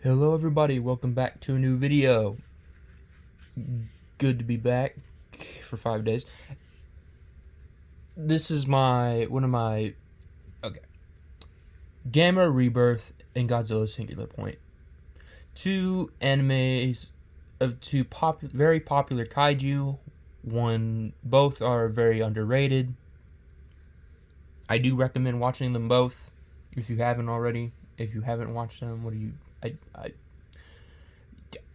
Hello everybody, welcome back to a new video. Good to be back for 5 days. This is one of my Gamera, Rebirth, and Godzilla Singular Point. Two animes of two very popular kaiju. Both are very underrated. I do recommend watching them both if you haven't already. If you haven't watched them,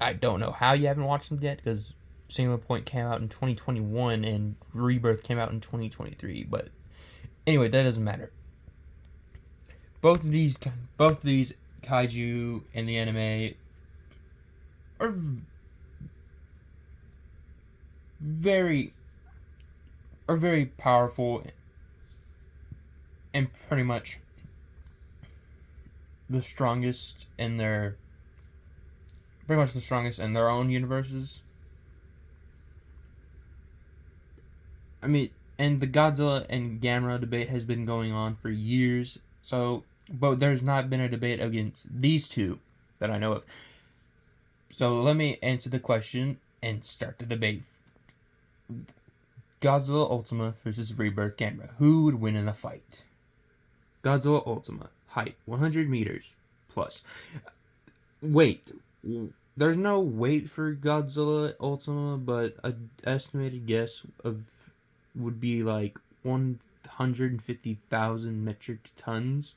I don't know how you haven't watched them yet, because Singular Point came out in 2021 and Rebirth came out in 2023. But anyway, that doesn't matter. Both of these kaiju in the anime are very powerful and pretty much the strongest in their own universes. I mean, and the Godzilla and Gamera debate has been going on for years. But there's not been a debate against these two that I know of. So let me answer the question and start the debate. Godzilla Ultima versus Rebirth Gamera. Who would win in a fight? Godzilla Ultima. Height 100 meters plus. Weight. There's no weight for Godzilla Ultima, but an estimated guess would be like 150,000 metric tons.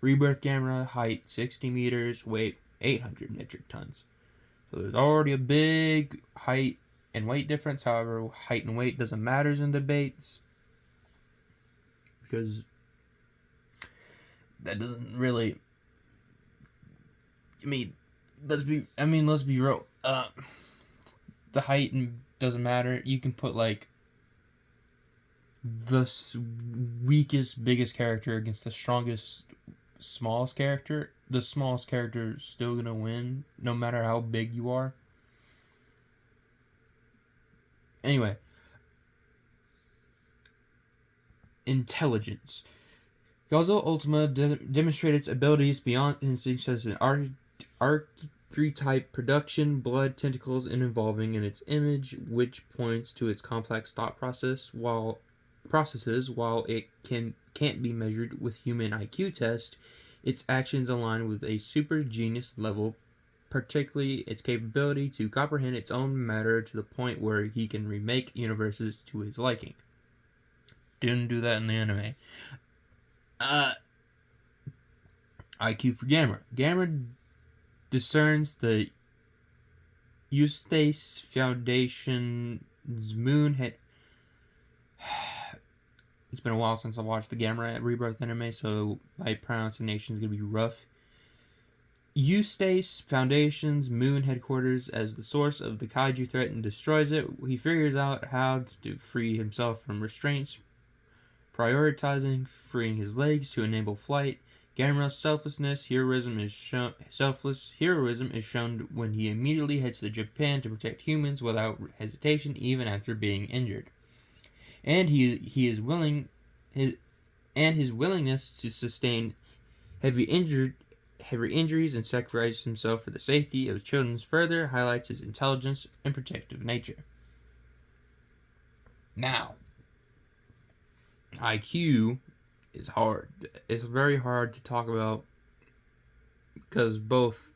Rebirth Gamera, height 60 meters, weight 800 metric tons. So there's already a big height and weight difference. However, height and weight doesn't matter in debates, because that doesn't really. Let's be real. The height doesn't matter. You can put like the weakest, biggest character against the strongest, smallest character. The smallest character is still gonna win, no matter how big you are. Anyway, intelligence. Godzilla Ultima demonstrated its abilities beyond instincts, such as an archetype production, blood, tentacles, and evolving in its image, which points to its complex thought processes. While it can't be measured with human IQ test, its actions align with a super genius level, particularly its capability to comprehend its own matter to the point where he can remake universes to his liking. Didn't do that in the anime. IQ for Gamera. Gamera discerns the Eustace Foundation's moon. It's been a while since I watched the Gamera Rebirth anime, so my pronunciation is going to be rough. Eustace Foundation's moon headquarters as the source of the kaiju threat and destroys it. He figures out how to free himself from restraints, prioritizing freeing his legs to enable flight. Gamera's heroism is shown when he immediately heads to Japan to protect humans without hesitation, even after being injured. And his willingness to sustain heavy injuries and sacrifice himself for the safety of children further highlights his intelligence and protective nature. Now, IQ is hard. It's very hard to talk about because both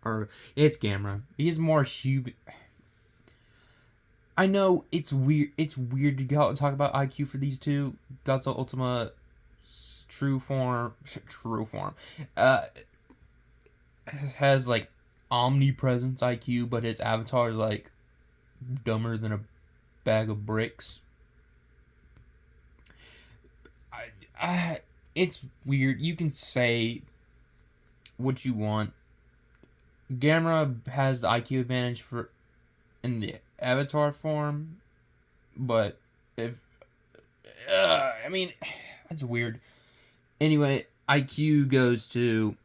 are. It's Gamera. He's more human. I know it's weird. It's weird to go out and talk about IQ for these two. Godzilla Ultima true form has like omnipresence IQ, but his avatar is like dumber than a bag of bricks. It's weird. You can say what you want. Gamera has the IQ advantage in the avatar form, but that's weird. Anyway, IQ goes to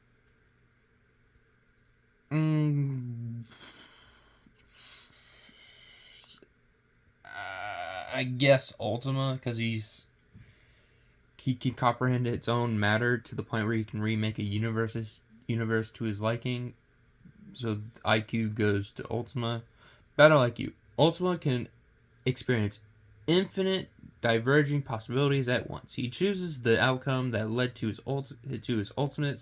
I guess Ultima, because he can comprehend its own matter to the point where he can remake a universe to his liking. So IQ goes to Ultima. Battle IQ. Ultima can experience infinite diverging possibilities at once. He chooses the outcome that led to his ultimate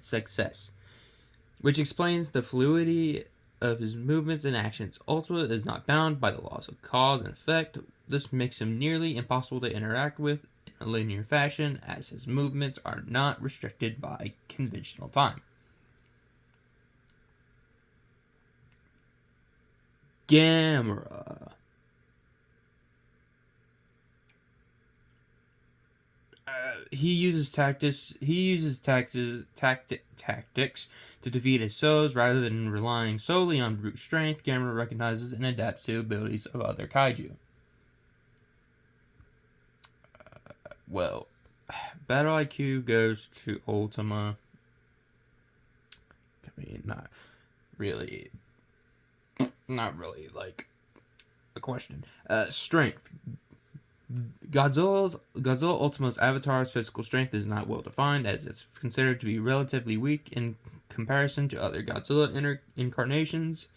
success, which explains the fluidity of his movements and actions. Ultima is not bound by the laws of cause and effect. This makes him nearly impossible to interact with in a linear fashion, as his movements are not restricted by conventional time. Gamera. He uses tactics to defeat his foes rather than relying solely on brute strength. Gamera recognizes and adapts to abilities of other kaiju. Well, Battle IQ goes to Ultima. I mean, not really like a question. Strength. Godzilla Ultima's avatar's physical strength is not well defined, as it's considered to be relatively weak in comparison to other Godzilla incarnations.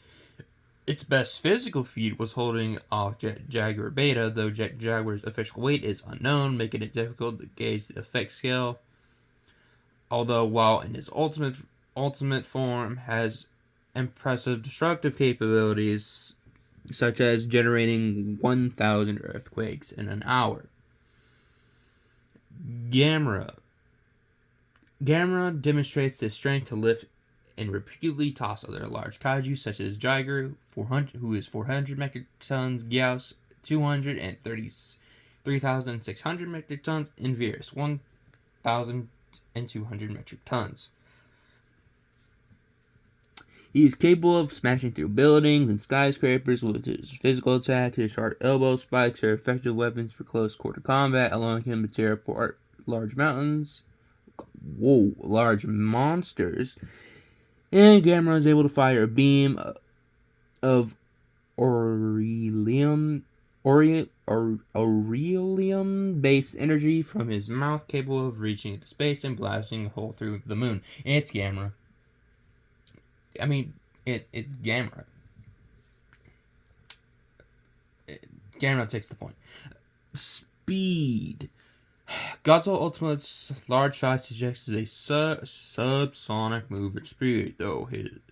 Its best physical feat was holding off Jet Jaguar Beta, though Jet Jaguar's official weight is unknown, making it difficult to gauge the effect scale. Although, while in his ultimate form has impressive destructive capabilities, such as generating 1,000 earthquakes in an hour. Gamera demonstrates the strength to lift and repeatedly toss other large kaiju such as Jiger, who is 400 metric tons, Gyaos, 3,600 metric tons, and Virus, 1,200 metric tons. He is capable of smashing through buildings and skyscrapers with his physical attacks. His sharp elbow spikes are effective weapons for close quarter combat, allowing him to tear apart large monsters. And Gamera is able to fire a beam of Aurelium-based energy from his mouth, capable of reaching into space and blasting a hole through the moon. And it's Gamera. I mean, it's Gamera. Gamera takes the point. Speed. Godzilla Ultimate's large size suggests a subsonic movement speed, though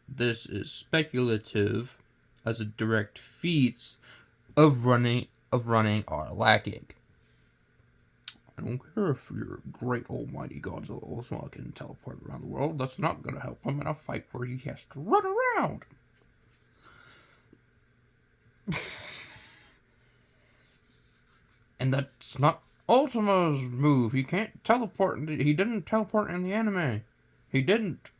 this is speculative, as the direct feats of running are lacking. I don't care if your great almighty Godzilla Ultima can teleport around the world. That's not going to help him in a fight where he has to run around. And that's not Ultima's move. He can't teleport. He didn't teleport in the anime. He didn't.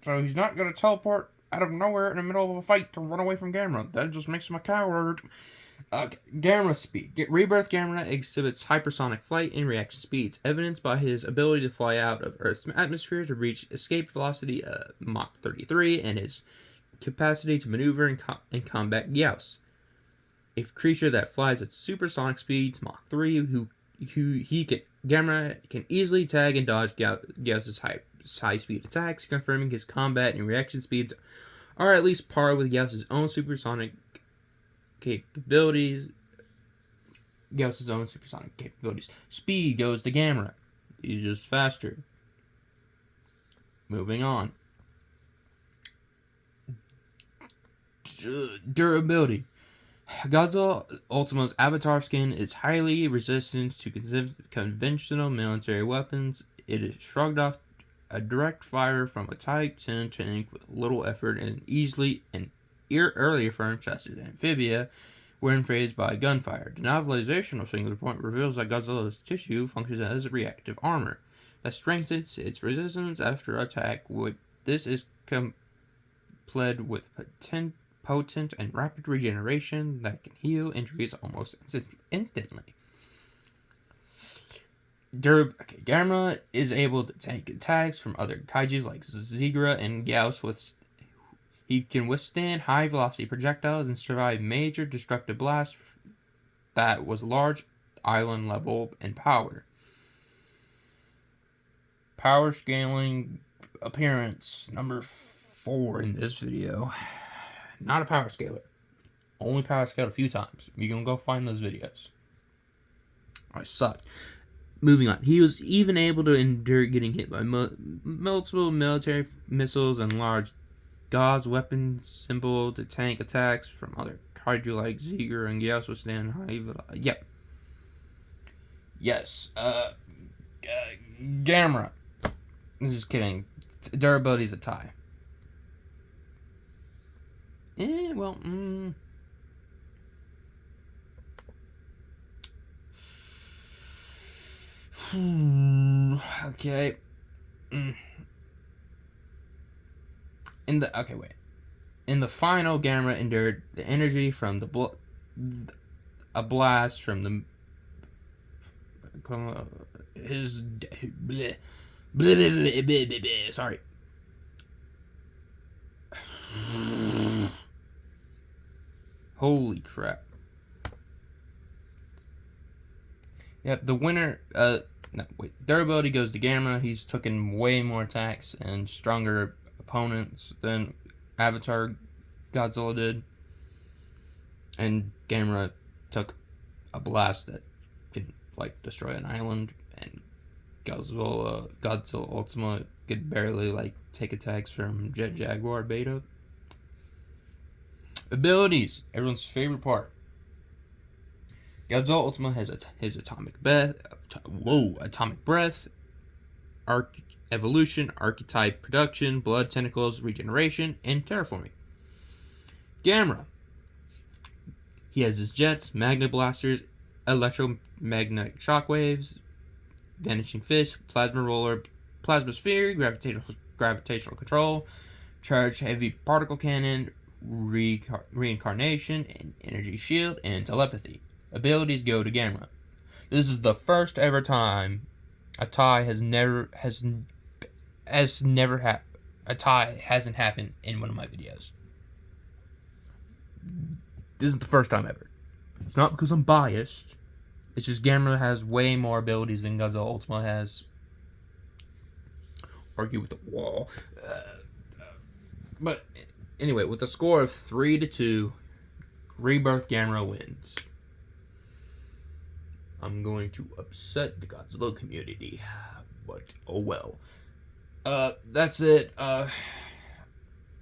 So he's not going to teleport out of nowhere in the middle of a fight to run away from Gamera. That just makes him a coward. Gamera speed. Rebirth Gamera exhibits hypersonic flight and reaction speeds, evidenced by his ability to fly out of Earth's atmosphere to reach escape velocity Mach 33 and his capacity to maneuver and combat Gyaos, a creature that flies at supersonic speeds Mach 3, Gamera can easily tag and dodge Gyaos' high-speed attacks, confirming his combat and reaction speeds are at least par with Gyaos' own supersonic capabilities. Speed goes to Gamera. He's just faster. Moving on. Durability. Godzilla Ultima's avatar skin is highly resistant to conventional military weapons. It is shrugged off a direct fire from a Type 10 tank with little effort, and earlier forms such as Amphibia were phased by gunfire. The novelization of Singular Point reveals that Godzilla's tissue functions as reactive armor that strengthens its resistance after attack. This is coupled with potent and rapid regeneration that can heal injuries almost instantly. Gamera is able to tank attacks from other kaijus like Zigra and Gyaos. He can withstand high-velocity projectiles and survive major destructive blasts that was large island level in power. Power scaling. appearance number 4 in this video. Not a power scaler. Only power scaled a few times. You can go find those videos. I suck. Moving on. He was even able to endure getting hit by multiple military missiles and large Gauss weapons, simple to tank attacks from other kaiju like Ziegler, and he also stand high. Yep. Yes. Gamera. Just kidding. Durability's a tie. Well, okay. In the final, Gamera endured the energy from a blast from the his bleh, bleh, bleh, bleh, bleh, bleh, sorry. Holy crap. Yep, the winner, durability goes to Gamera. He's taken way more attacks and stronger opponents than Avatar Godzilla did. And Gamera took a blast that could, like, destroy an island, and Godzilla Ultima could barely, like, take attacks from Jet Jaguar Beta. Abilities, everyone's favorite part. Godzilla Ultima has his atomic breath, evolution, archetype production, blood tentacles, regeneration, and terraforming. Gamera, he has his jets, magnet blasters, electromagnetic shockwaves, vanishing fist, plasma roller, plasma sphere, gravitational control, charged heavy particle cannon, reincarnation, and energy shield, and telepathy. Abilities go to Gamera. This is the first ever time a tie hasn't happened in one of my videos. This is the first time ever. It's not because I'm biased. It's just Gamera has way more abilities than Godzilla Ultima has. Argue with the wall. But anyway, with a score of 3-2, Rebirth Gamera wins. I'm going to upset the Godzilla community, but oh well. That's it.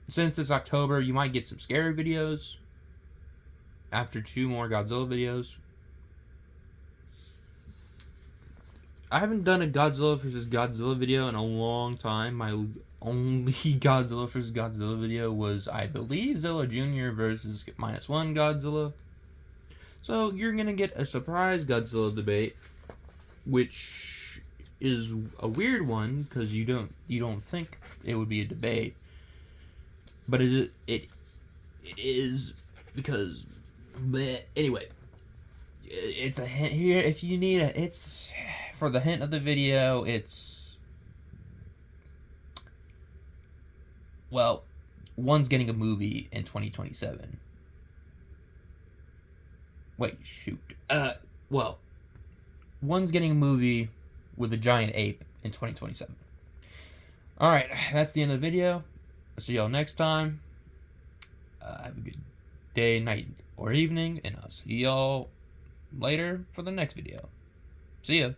Since it's October, you might get some scary videos after 2 more Godzilla videos. I haven't done a Godzilla vs. Godzilla video in a long time. My only Godzilla vs. Godzilla video was, I believe, Zilla Jr. versus -1 Godzilla. So you're gonna get a surprise Godzilla debate, which is a weird one because you don't think it would be a debate, but it is, because. But anyway, it's a hint here. If you need it's for the hint of the video. It's, well, one's getting a movie in 2027. Wait, shoot. Well, one's getting a movie with a giant ape in 2027. Alright, that's the end of the video. I'll see y'all next time. Have a good day, night, or evening, and I'll see y'all later for the next video. See ya.